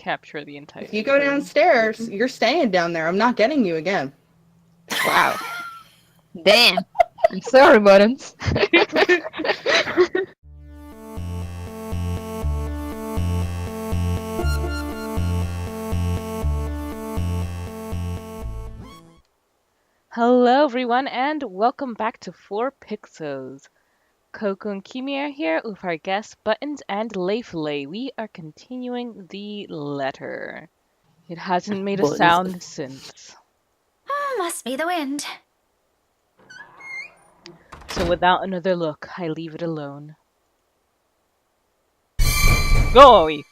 capture the entire If you go downstairs, you're staying down there. I'm not getting you again. Wow. Damn. I'm sorry, Buttons. Hello everyone and welcome back to 4pixels. Coco and Kimi are here with our guests Buttons and Layflay. We are continuing the letter. It hasn't made a Buttons. sound since. Must be the wind. So without another look, I leave it alone. Go away!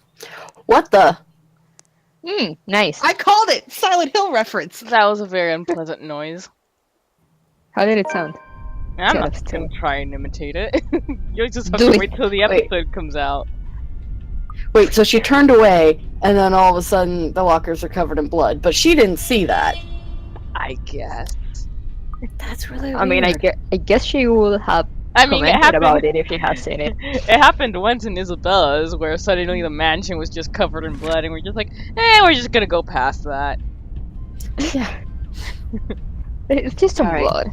What the? Nice. I called it! Silent Hill reference! That was a very unpleasant noise. How did it sound? I'm Yeah, not that's gonna true. try and imitate it. You'll just have Do to it. wait till the Wait. episode comes out. Wait, so she turned away, and then all of a sudden the lockers are covered in blood, but she didn't see that. I guess. That's really weird. I mean, I guess she would have I mean, it commented happened. about it if she had seen it. It happened once in Isabella's, where suddenly the mansion was just covered in blood, and we're just like, we're just gonna go past that. Yeah. It's just some All right. blood.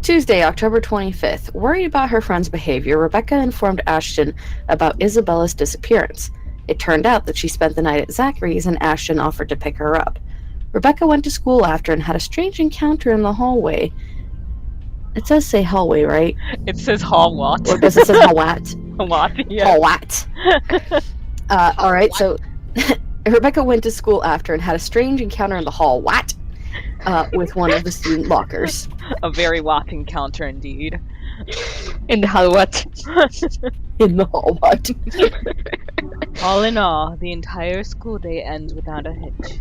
Tuesday, October 25th. Worried about her friend's behavior, Rebecca informed Ashton about Isabella's disappearance. It turned out that she spent the night at Zachary's and Ashton offered to pick her up. Rebecca went to school after and had a strange encounter in the hallway. It does say hallway, right? It says hall what? Or does it say hallwat? A lot, yeah. Hallwat. Alright, so Rebecca went to school after and had a strange encounter in the hall. What? With one of the student lockers. A very Watt encounter indeed. In the hell what? In the hall, what? All in all, the entire school day ends without a hitch.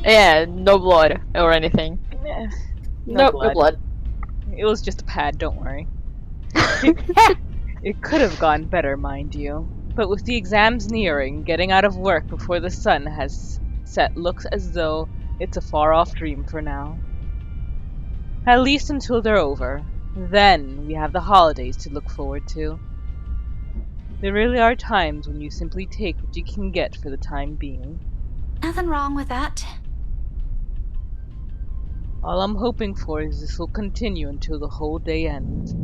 Yeah, no blood or anything. Eh, Nope, no blood. It was just a pad, don't worry. It could have gone better, mind you. But with the exams nearing, getting out of work before the sun has set looks as though it's a far-off dream for now. At least until they're over. Then we have the holidays to look forward to. There really are times when you simply take what you can get for the time being. Nothing wrong with that. All I'm hoping for is this will continue until the whole day ends.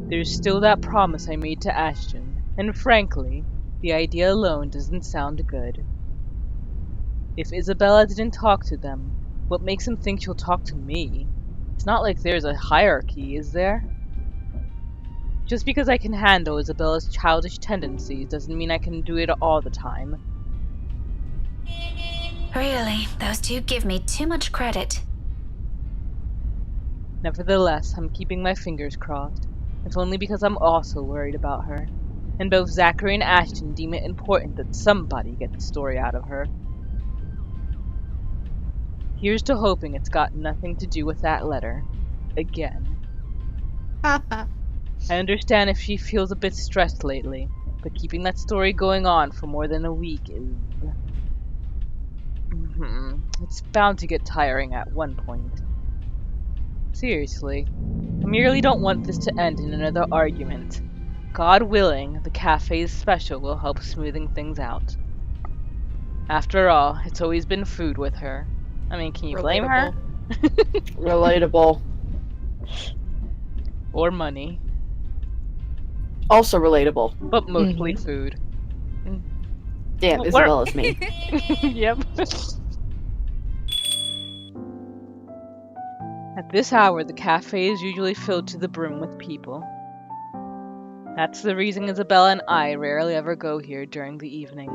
There's still that promise I made to Ashton, and frankly, the idea alone doesn't sound good. If Isabella didn't talk to them, what makes him think she'll talk to me? It's not like there's a hierarchy, is there? Just because I can handle Isabella's childish tendencies doesn't mean I can do it all the time. Really, those two give me too much credit. Nevertheless, I'm keeping my fingers crossed, if only because I'm also worried about her, and both Zachary and Ashton deem it important that somebody get the story out of her. Here's to hoping it's got nothing to do with that letter. Again. I understand if she feels a bit stressed lately, but keeping that story going on for more than a week is... It's bound to get tiring at one point. Seriously, I merely don't want this to end in another argument. God willing, the cafe's special will help smoothing things out. After all, it's always been food with her. I mean, can you blame her? Relatable. Or money. Also relatable. But mostly food. Damn, Well, Isabella's me. Yep. At this hour, the cafe is usually filled to the brim with people. That's the reason Isabella and I rarely ever go here during the evening.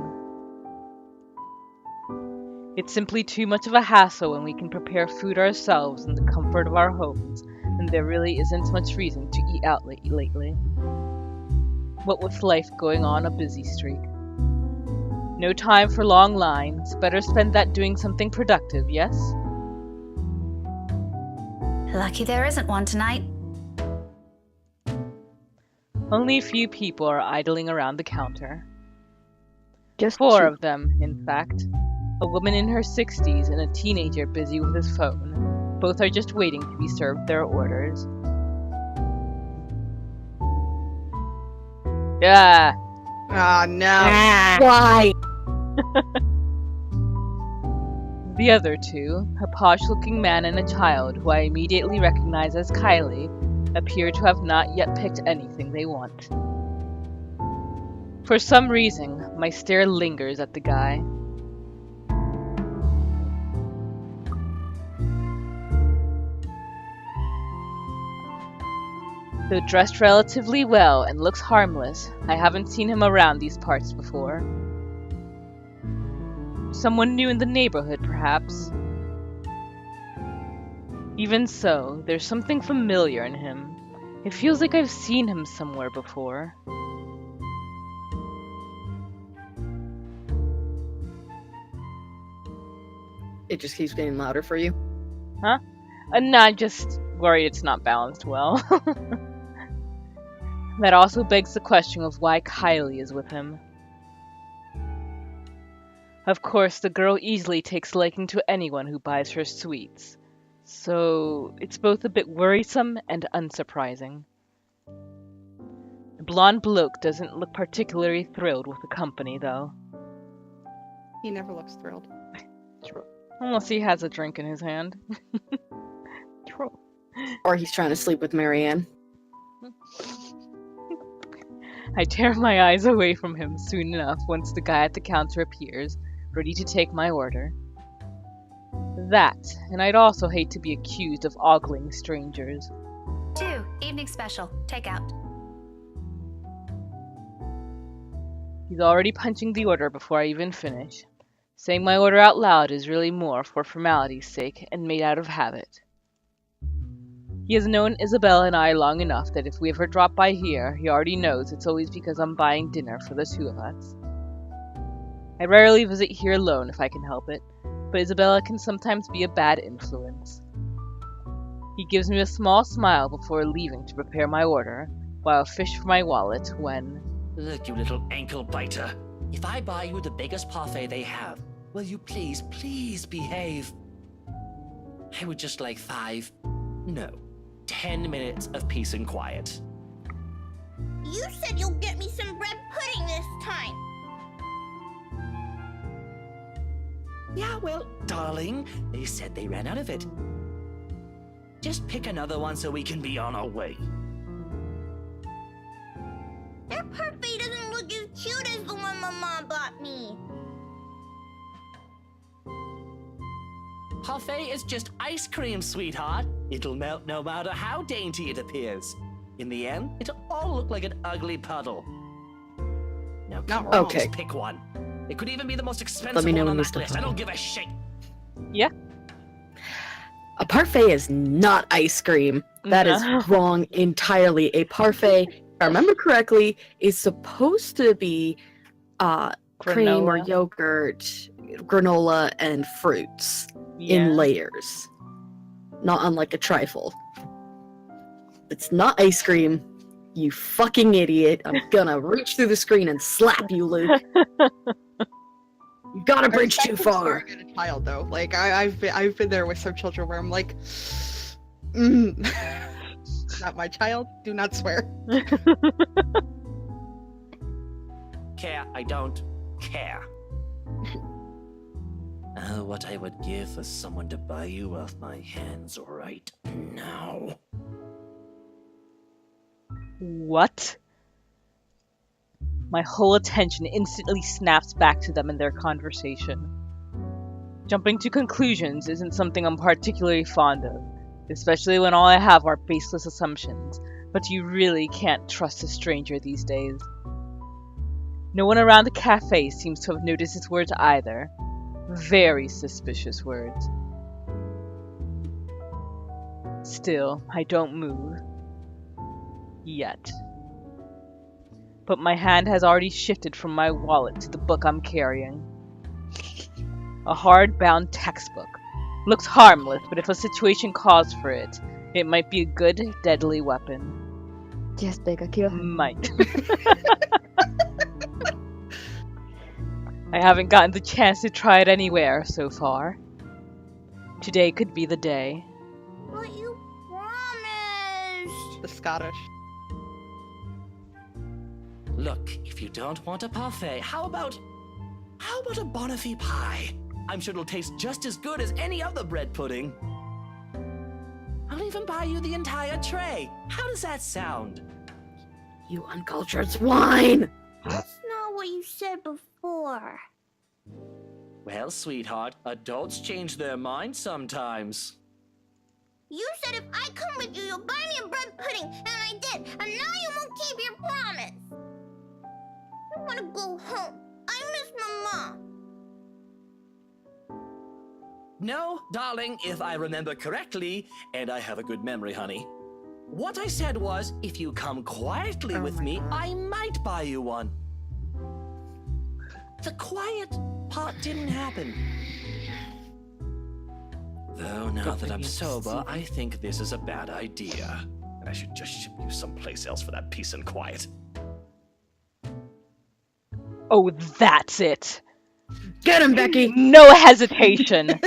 It's simply too much of a hassle when we can prepare food ourselves in the comfort of our homes, and there really isn't much reason to eat out lately. What with life going on a busy streak. No time for long lines, better spend that doing something productive, yes? Lucky there isn't one tonight. Only a few people are idling around the counter. Just 4 two. of them, in fact. A woman in her 60s and a teenager busy with his phone. Both are just waiting to be served their orders. Yeah. Oh no. Ah. Why? The other two, a posh-looking man and a child who I immediately recognize as Kylie, appear to have not yet picked anything they want. For some reason, my stare lingers at the guy. Though dressed relatively well and looks harmless, I haven't seen him around these parts before. Someone new in the neighborhood, perhaps. Even so, there's something familiar in him. It feels like I've seen him somewhere before. It just keeps getting louder for you. Huh? No, I'm just worried it's not balanced well. That also begs the question of why Kylie is with him. Of course, the girl easily takes liking to anyone who buys her sweets, so it's both a bit worrisome and unsurprising. The blonde bloke doesn't look particularly thrilled with the company, though. He never looks thrilled. True. Unless he has a drink in his hand. True. Or he's trying to sleep with Marianne. I tear my eyes away from him soon enough once the guy at the counter appears, ready to take my order. That, and I'd also hate to be accused of ogling strangers. 2, evening special, takeout. He's already punching the order before I even finish. Saying my order out loud is really more for formality's sake and made out of habit. He has known Isabella and I long enough that if we ever drop by here, he already knows it's always because I'm buying dinner for the two of us. I rarely visit here alone if I can help it, but Isabella can sometimes be a bad influence. He gives me a small smile before leaving to prepare my order, while I fish for my wallet when... Look, you little ankle biter. If I buy you the biggest parfait they have, will you please, please behave? I would just like 10 minutes of peace and quiet. You said you'll get me some bread pudding this time. Yeah, well, darling, they said they ran out of it. Just pick another one so we can be on our way. That parfait doesn't look as cute as the one my mom bought me. Parfait is just ice cream, sweetheart. It'll melt no matter how dainty it appears. In the end, it'll all look like an ugly puddle. Now, come on, okay. just pick one. It could even be the most expensive Let me know one on when you that start list. I talking. don't give a shit. Yeah? A parfait is not ice cream. That is No. wrong entirely. A parfait, if I remember correctly, is supposed to be cream or Granola. yogurt, granola, and fruits Yeah. in layers. Not unlike a trifle. It's not ice cream. You fucking idiot. I'm gonna reach through the screen and slap you, Luke. You got a bridge too far. At a child though, like I've been there with some children where I'm like, not my child. Do not swear. Care, I don't care. What I would give for someone to buy you off my hands right now. What? My whole attention instantly snaps back to them and their conversation. Jumping to conclusions isn't something I'm particularly fond of, especially when all I have are baseless assumptions, but you really can't trust a stranger these days. No one around the cafe seems to have noticed his words either. Very suspicious words. Still, I don't move. Yet. But my hand has already shifted from my wallet to the book I'm carrying. A hard-bound textbook. Looks harmless, but if a situation calls for it, it might be a good, deadly weapon. Yes, Becca, kill him. Might. I haven't gotten the chance to try it anywhere so far. Today could be the day. But you promised. The Scottish. Look, if you don't want a parfait, how about about a Bonifay pie? I'm sure it'll taste just as good as any other bread pudding. I'll even buy you the entire tray. How does that sound? You uncultured swine! That's not what you said before. Well, sweetheart, adults change their minds sometimes. You said if I come with you, you'll buy me a bread pudding, and I did, and now you won't keep your promise. I want to go home. I miss my mom. No, darling, if I remember correctly, and I have a good memory, honey. What I said was, if you come quietly with me, I might buy you one. The quiet part didn't happen. Though now that I'm sober, I think this is a bad idea. And I should just ship you someplace else for that peace and quiet. Oh, that's it. Get him, Becky! No hesitation.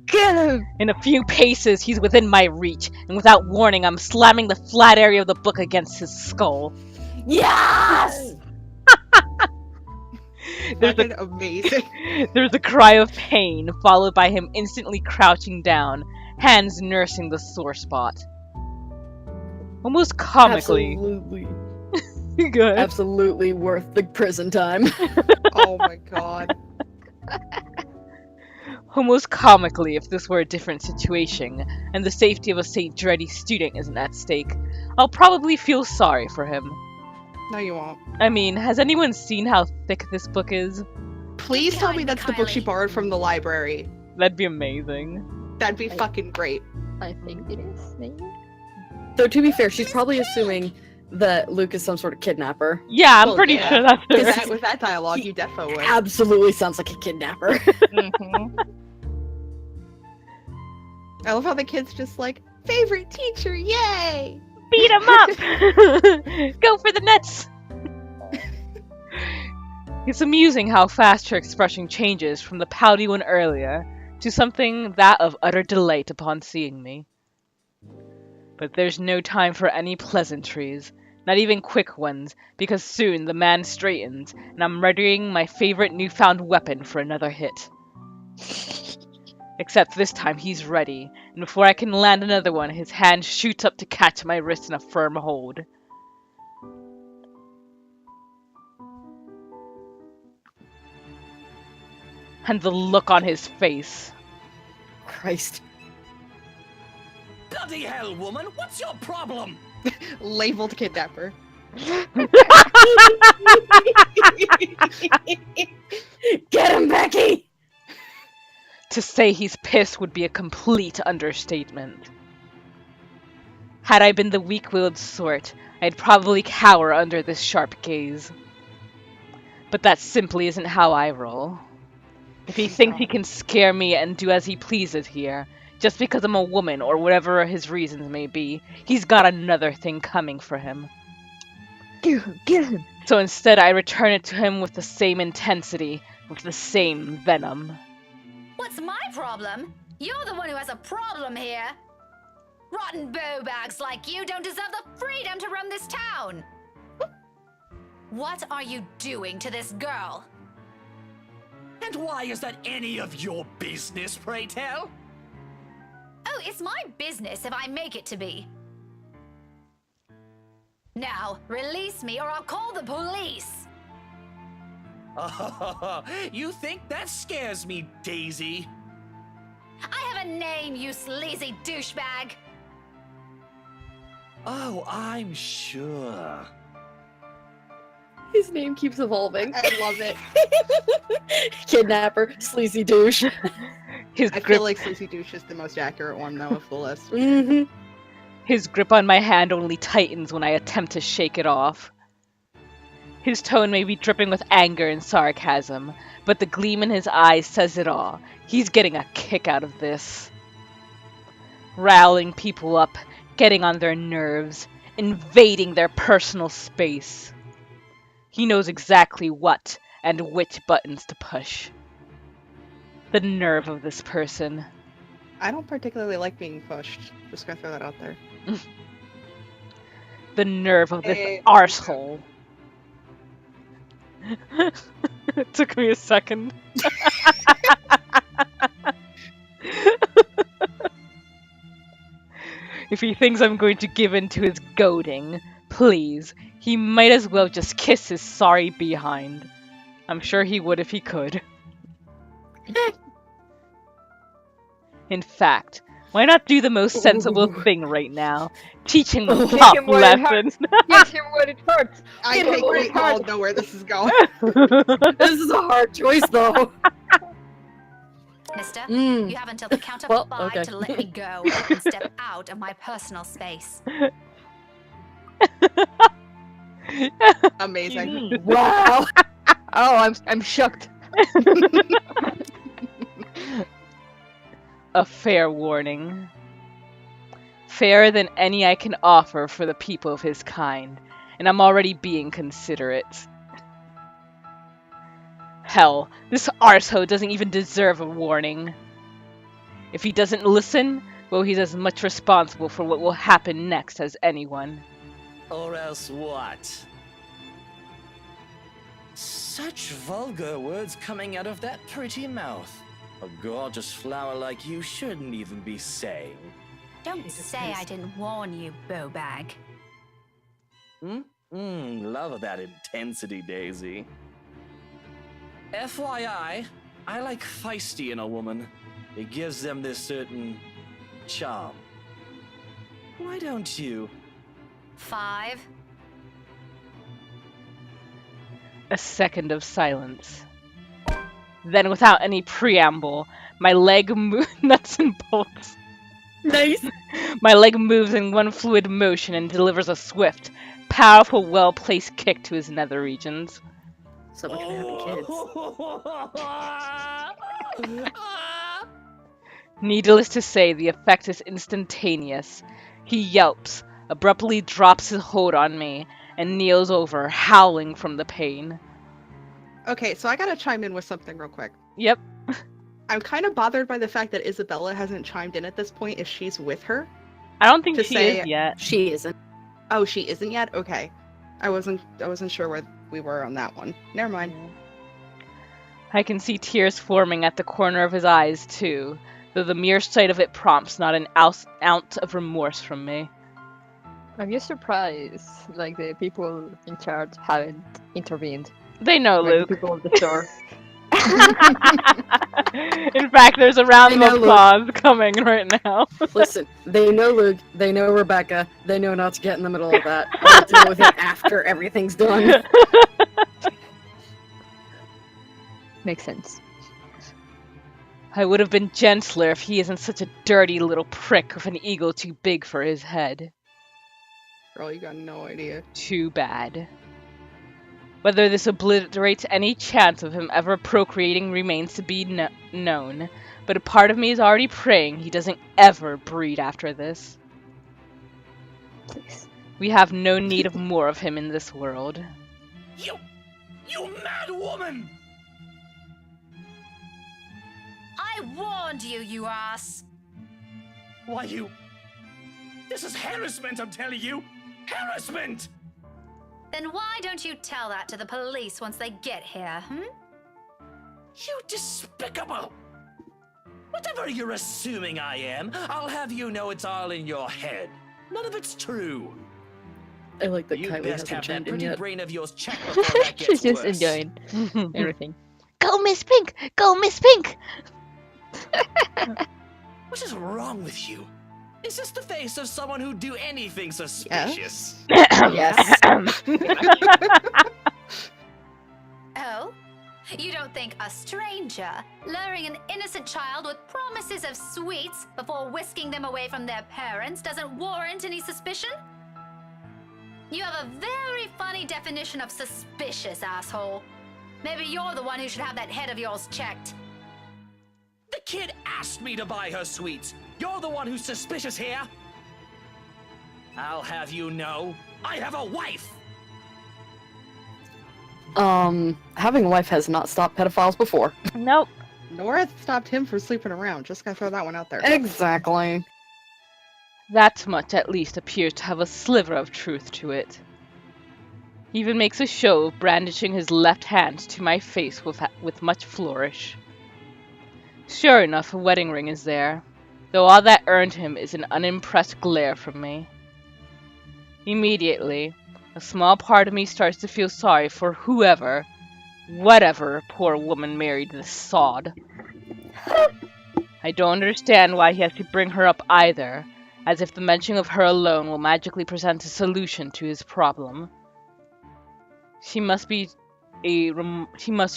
Get him! In a few paces, he's within my reach, and without warning, I'm slamming the flat area of the book against his skull. Yes! Fucking amazing. There's a cry of pain, followed by him instantly crouching down, hands nursing the sore spot. Almost comically. Absolutely. Good. Absolutely worth the prison time. Oh my god. Almost comically, if this were a different situation, and the safety of a St. Dreddy student isn't at stake, I'll probably feel sorry for him. No, you won't. I mean, has anyone seen how thick this book is? Please tell me Kind, that's the book she Kylie. borrowed from the library. That'd be amazing. That'd be fucking great. I think it is, maybe? Though, to be fair, she's probably assuming that Luke is some sort of kidnapper. Yeah, I'm Well, pretty yeah. sure that's With her. that, with that dialogue, you defo would. Absolutely sounds like a kidnapper. Mm-hmm. I love how the kid's just like, favorite teacher, yay! Beat him up! Go for the nets! It's amusing how fast her expression changes from the pouty one earlier to something that of utter delight upon seeing me. But there's no time for any pleasantries, not even quick ones, because soon the man straightens, and I'm readying my favorite newfound weapon for another hit. Except this time he's ready, and before I can land another one, his hand shoots up to catch my wrist in a firm hold. And the look on his face. Christ. Bloody hell, woman, what's your problem? Labeled kidnapper. Get him, Becky! To say he's pissed would be a complete understatement. Had I been the weak-willed sort, I'd probably cower under this sharp gaze. But that simply isn't how I roll. If he thinks he can scare me and do as he pleases here, just because I'm a woman or whatever his reasons may be, he's got another thing coming for him. Get him! Get him! So instead I return it to him with the same intensity, with the same venom. What's my problem? You're the one who has a problem here. Rotten bowbags like you don't deserve the freedom to run this town. What are you doing to this girl? And why is that any of your business, pray tell? Oh, it's my business if I make it to be. Now, release me or I'll call the police. Oh, you think that scares me, Daisy? I have a name, you sleazy douchebag. Oh, I'm sure. His name keeps evolving. I love it. Kidnapper, sleazy douche. His I grip, feel like Sleazy Douche is the most accurate one, though, of the list. Mm-hmm. his grip on my hand only tightens when I attempt to shake it off. His tone may be dripping with anger and sarcasm, but the gleam in his eyes says it all. He's getting a kick out of this. Riling people up, getting on their nerves, invading their personal space. He knows exactly what and which buttons to push. The nerve of this person. I don't particularly like being pushed. Just gonna throw that out there. The nerve of this Hey. arsehole. It took me a second. If he thinks I'm going to give in to his goading, please, he might as well just kiss his sorry behind. I'm sure he would if he could. In fact, why not do the most sensible thing right now? Teach him a Kick tough him where it lesson. Hit him where it hurts. I Hit him think where we it all hurts. know where this is going. This is a hard choice, though. Mister, Mm. you have until the count of Well, 5 okay. to let me go and step out of my personal space. Amazing. Wow. Oh, I'm shocked. A fair warning. Fairer than any I can offer for the people of his kind, and I'm already being considerate. Hell, this arsehole doesn't even deserve a warning. If he doesn't listen, well, he's as much responsible for what will happen next as anyone. Or else what? Such vulgar words coming out of that pretty mouth. A gorgeous flower like you shouldn't even be saying. Don't say I didn't warn you, Bowbag. Love that intensity, Daisy. FYI, I like feisty in a woman. It gives them this certain charm. Why don't you? 5. A second of silence. Then, without any preamble, my leg nuts and bolts. Nice. My leg moves in one fluid motion and delivers a swift, powerful, well-placed kick to his nether regions. Someone can have kids. Needless to say, the effect is instantaneous. He yelps, abruptly drops his hold on me, and kneels over, howling from the pain. Okay, so I gotta chime in with something real quick. Yep. I'm kind of bothered by the fact that Isabella hasn't chimed in at this point if she's with her. I don't think To she say- is yet. She isn't. Oh, she isn't yet? Okay. I wasn't sure where we were on that one. Never mind. I can see tears forming at the corner of his eyes, too, though the mere sight of it prompts not an ounce of remorse from me. I'm just surprised, like, the people in charge haven't intervened. They know, Like, the Luke. people of the store. In fact, there's a round I of know, Luke. applause coming right now. Listen, they know Luke, they know Rebecca, they know not to get in the middle of that. I'll deal with it after everything's done. Makes sense. I would have been gentler if he isn't such a dirty little prick with an ego too big for his head. Girl, you got no idea. Too bad. Whether this obliterates any chance of him ever procreating remains to be known, but a part of me is already praying he doesn't ever breed after this. Please. We have no need of more of him in this world. You mad woman! I warned you, you ass! Why you... This is harassment, I'm telling you! Harassment! Then why don't you tell that to the police once they get here, You despicable! Whatever you're assuming I am, I'll have you know it's all in your head. None of it's true. I like that You Kylie best hasn't have that chimed in pretty yet. brain of yours checked before that gets She's just worse. enjoying everything. Go, Miss Pink! Go, Miss Pink! What is wrong with you? Is this the face of someone who'd do anything suspicious? Yes. Oh? You don't think a stranger luring an innocent child with promises of sweets before whisking them away from their parents doesn't warrant any suspicion? You have a very funny definition of suspicious, asshole. Maybe you're the one who should have that head of yours checked. The kid asked me to buy her sweets. You're the one who's suspicious here. I'll have you know, I have a wife. Having a wife has not stopped pedophiles before. Nope. Nor has stopped him from sleeping around. Just gotta throw that one out there. Exactly. That much at least appears to have a sliver of truth to it. He even makes a show of brandishing his left hand to my face with much flourish. Sure enough, a wedding ring is there. though all that earned him is an unimpressed glare from me. Immediately, a small part of me starts to feel sorry for whatever poor woman married this sod. I don't understand why he has to bring her up either, as if the mention of her alone will magically present a solution to his problem. She must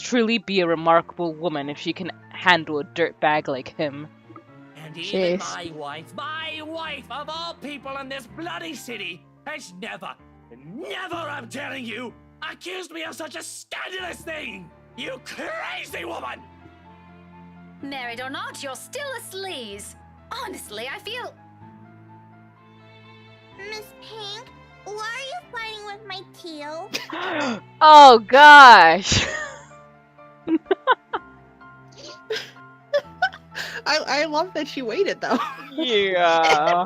truly be a remarkable woman if she can handle a dirtbag like him. And even Jeez. my wife of all people in this bloody city, has never, I'm telling you, accused me of such a scandalous thing! You crazy woman! Married or not, you're still a sleaze. Honestly, I feel... Miss Pink, why are you fighting with my teal? Oh gosh! I love that she waited though. Yeah.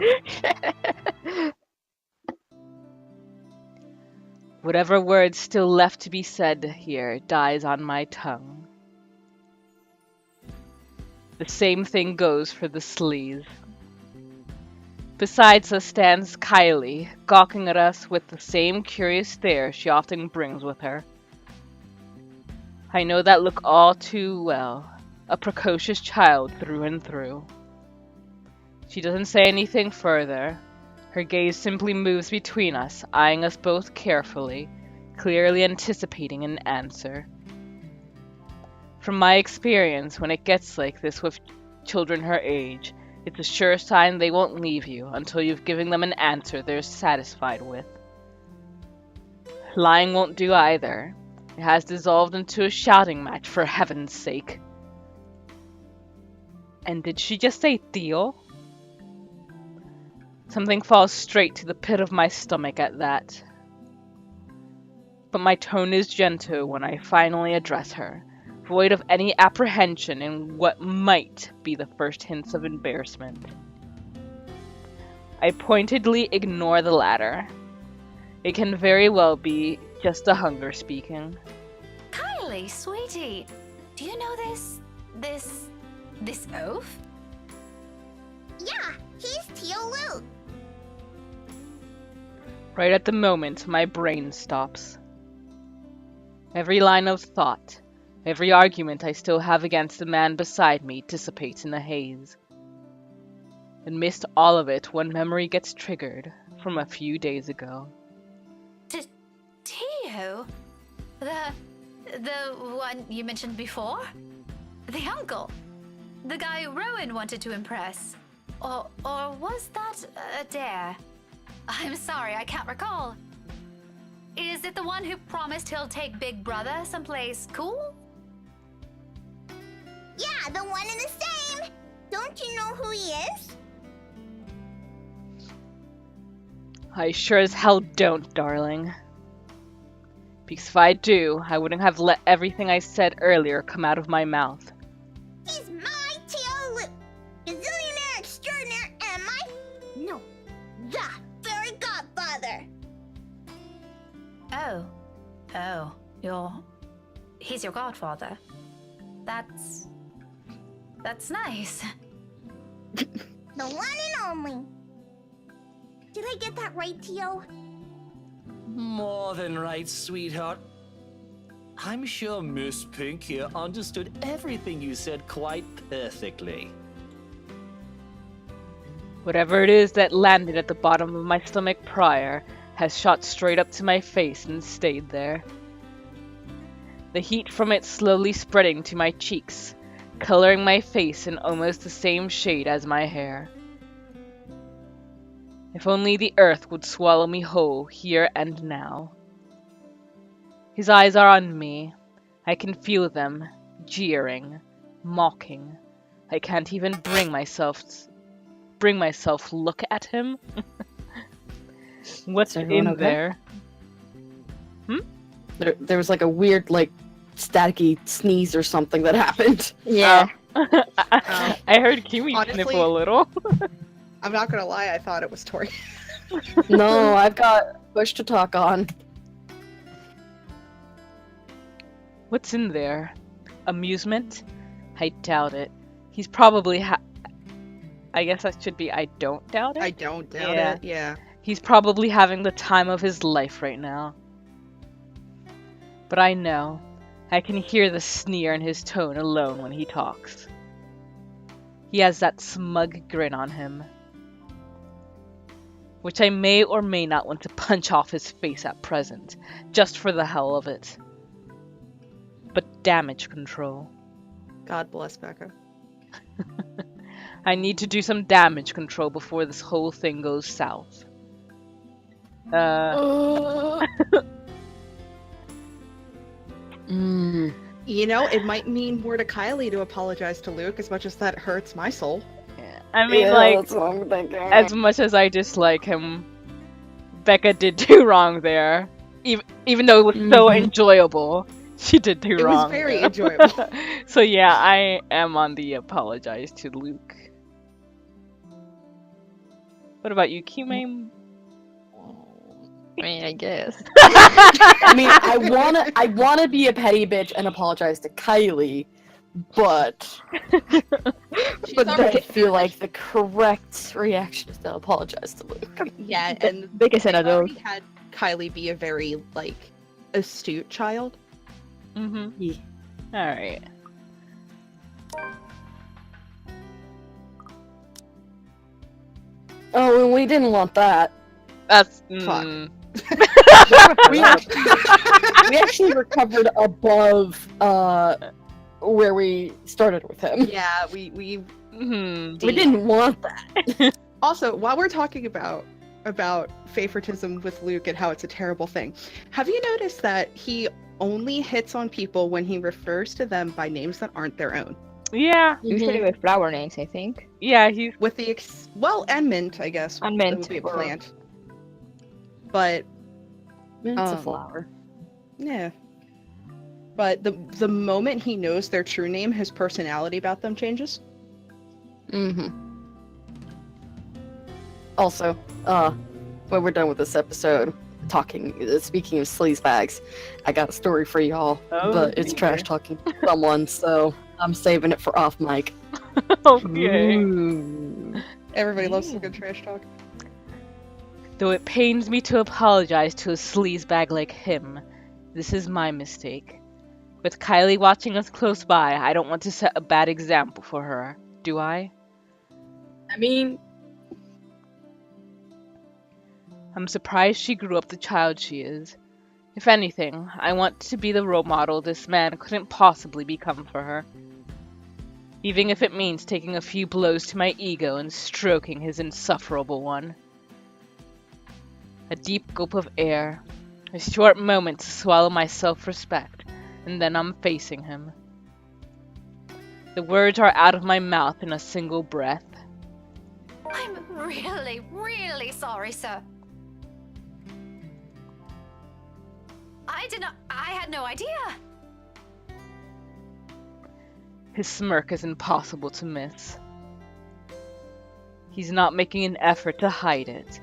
Whatever words still left to be said here dies on my tongue. The same thing goes for the sleaze. Besides us stands Kylie, gawking at us with the same curious stare she often brings with her. I know that look all too well. A precocious child through and through. She doesn't say anything further. Her gaze simply moves between us, eyeing us both carefully, clearly anticipating an answer. From my experience, when it gets like this with children her age, it's a sure sign they won't leave you until you've given them an answer they're satisfied with. Lying won't do either. It has dissolved into a shouting match, for heaven's sake. And did she just say Theo? Something falls straight to the pit of my stomach at that. But my tone is gentle when I finally address her, void of any apprehension in what might be the first hints of embarrassment. I pointedly ignore the latter. It can very well be just a hunger speaking. Kylie, sweetie, do you know this oaf? Yeah, he's Teal Luke. Right at the moment, my brain stops. Every line of thought, every argument I still have against the man beside me dissipates in the haze. Amidst all of it, one memory gets triggered from a few days ago. Tio? The one you mentioned before? The uncle? The guy Rowan wanted to impress? Or was that a dare? I'm sorry, I can't recall. Is it the one who promised he'll take Big Brother someplace cool? Yeah, the one and the same. Don't you know who he is? I sure as hell don't, darling. Because if I do, I wouldn't have let everything I said earlier come out of my mouth. He's my Teal Luke. Gazillionaire extraordinaire, am I? No, the fairy godfather. He's your godfather. That's nice. The one and only. Did I get that right, Tio? More than right, sweetheart. I'm sure Miss Pink here understood everything you said quite perfectly. Whatever it is that landed at the bottom of my stomach prior has shot straight up to my face and stayed there. The heat from it slowly spreading to my cheeks, coloring my face in almost the same shade as my hair. If only the earth would swallow me whole here and now. His eyes are on me. I can feel them, jeering, mocking. I can't even bring myself look at him. What's in okay? there? There was like a weird, like, staticky sneeze or something that happened. Yeah. I heard Kiwi Honestly- sniffle a little. I'm not gonna lie, I thought it was Tori. No, I've got Bush to talk on. What's in there? Amusement? I doubt it. He's probably I guess that should be I don't doubt it. I don't doubt Yeah. it. Yeah. He's probably having the time of his life right now. But I know. I can hear the sneer in his tone alone when he talks. He has that smug grin on him, which I may or may not want to punch off his face at present, just for the hell of it. But damage control. God bless Becca. I need to do some damage control before this whole thing goes south. You know, it might mean more to Kylie to apologize to Luke, as much as that hurts my soul. I mean, like, that's what I'm thinking. as much as I dislike him, Becca did do wrong there. Even though it was so enjoyable, she did do It wrong. was very enjoyable. So yeah, I am on the apologize to Luke. What about you, Kime? I mean, I guess. I mean, I wanna be a petty bitch and apologize to Kylie, but I feel like the correct reaction is to apologize to Luke. Yeah, and Biggest an we adult. already had Kylie be a very, like, astute child. Mm-hmm. Yeah. Alright. Oh, and we didn't want that. That's... Fuck. We actually recovered above where we started with him. Yeah, we Mhm. We didn't want that. Also, while we're talking about favoritism with Luke and how it's a terrible thing, have you noticed that he only hits on people when he refers to them by names that aren't their own? Yeah, Usually with flower names, I think. yeah, he's... With the and mint, I guess. And that mint, would be a or- plant. But It's a Um, flower. yeah. But the moment he knows their true name, his personality about them changes. Mm-hmm. Also, when we're done with this episode, speaking of sleazebags, I got a story for y'all, Oh, but it's trash dear. talking someone, so I'm saving it for off mic. Okay. Everybody loves some good trash talk. Though it pains me to apologize to a sleazebag like him, this is my mistake. With Kylie watching us close by, I don't want to set a bad example for her, do I? I mean, I'm surprised she grew up the child she is. If anything, I want to be the role model this man couldn't possibly become for her. Even if it means taking a few blows to my ego and stroking his insufferable one. A deep gulp of air, a short moment to swallow my self-respect, and then I'm facing him. The words are out of my mouth in a single breath. I'm really, really sorry, sir. I had no idea. His smirk is impossible to miss. He's not making an effort to hide it,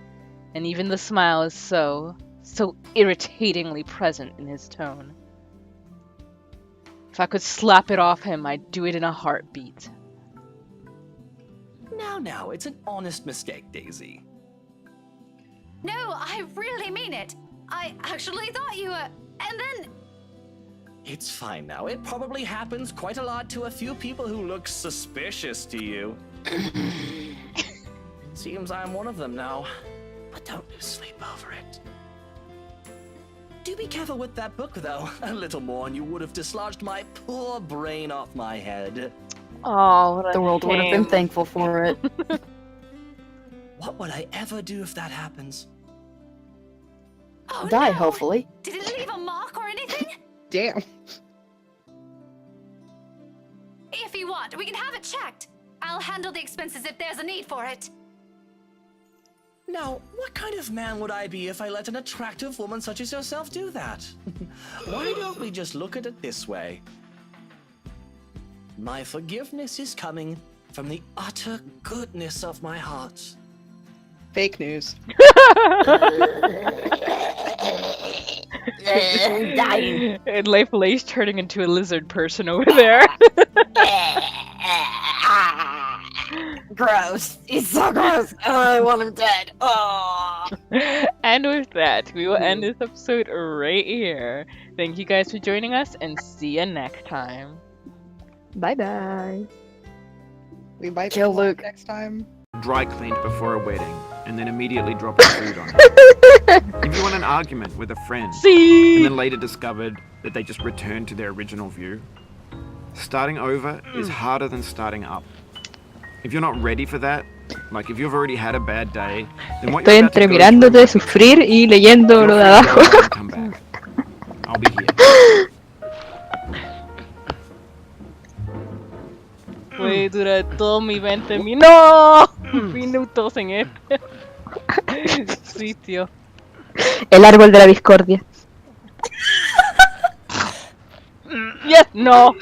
and even the smile is so irritatingly present in his tone. If I could slap it off him, I'd do it in a heartbeat. Now, it's an honest mistake, Daisy. No, I really mean it. I actually thought you were... And then... It's fine now. It probably happens quite a lot to a few people who look suspicious to you. Seems I'm one of them now. But don't lose sleep over it. Do be careful with that book, though. A little more and you would have dislodged my poor brain off my head. Oh, what a the world would have been shame. thankful for it. What would I ever do if that happens? Oh, Die, no. hopefully. Did it leave a mark or anything? Damn. If you want, we can have it checked. I'll handle the expenses if there's a need for it. Now, what kind of man would I be if I let an attractive woman such as yourself do that? Why don't we just look at it this way? My forgiveness is coming from the utter goodness of my heart. Fake news. Dying. And Lay's turning into a lizard person over there. gross. He's so gross. Oh, I want him dead. Oh. And with that, we will end this episode right here. Thank you guys for joining us, and see you next time. Bye bye. We might Kill be live Luke. next time. Dry cleaned before a wedding, and then immediately dropped food on it. If you want an argument with a friend, and See. then later discovered that they just returned to their original view, starting over is harder than starting up. If you're not ready for that, like if you've already had a bad day, then what Estoy you're about to entre go mirándote through sufrir y leyendo feel lo de free to abajo. go on and come back. I'll be here. Güey, dura todo mi 20 minutos en este sitio. El árbol de la discordia. Yes, no.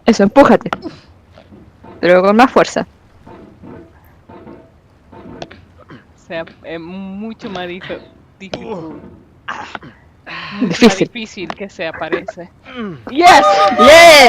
Eso, empújate. Pero con más fuerza. O sea, es mucho más difícil. Mucho más Difícil. difícil que se aparece. Yes. ¡Yeah!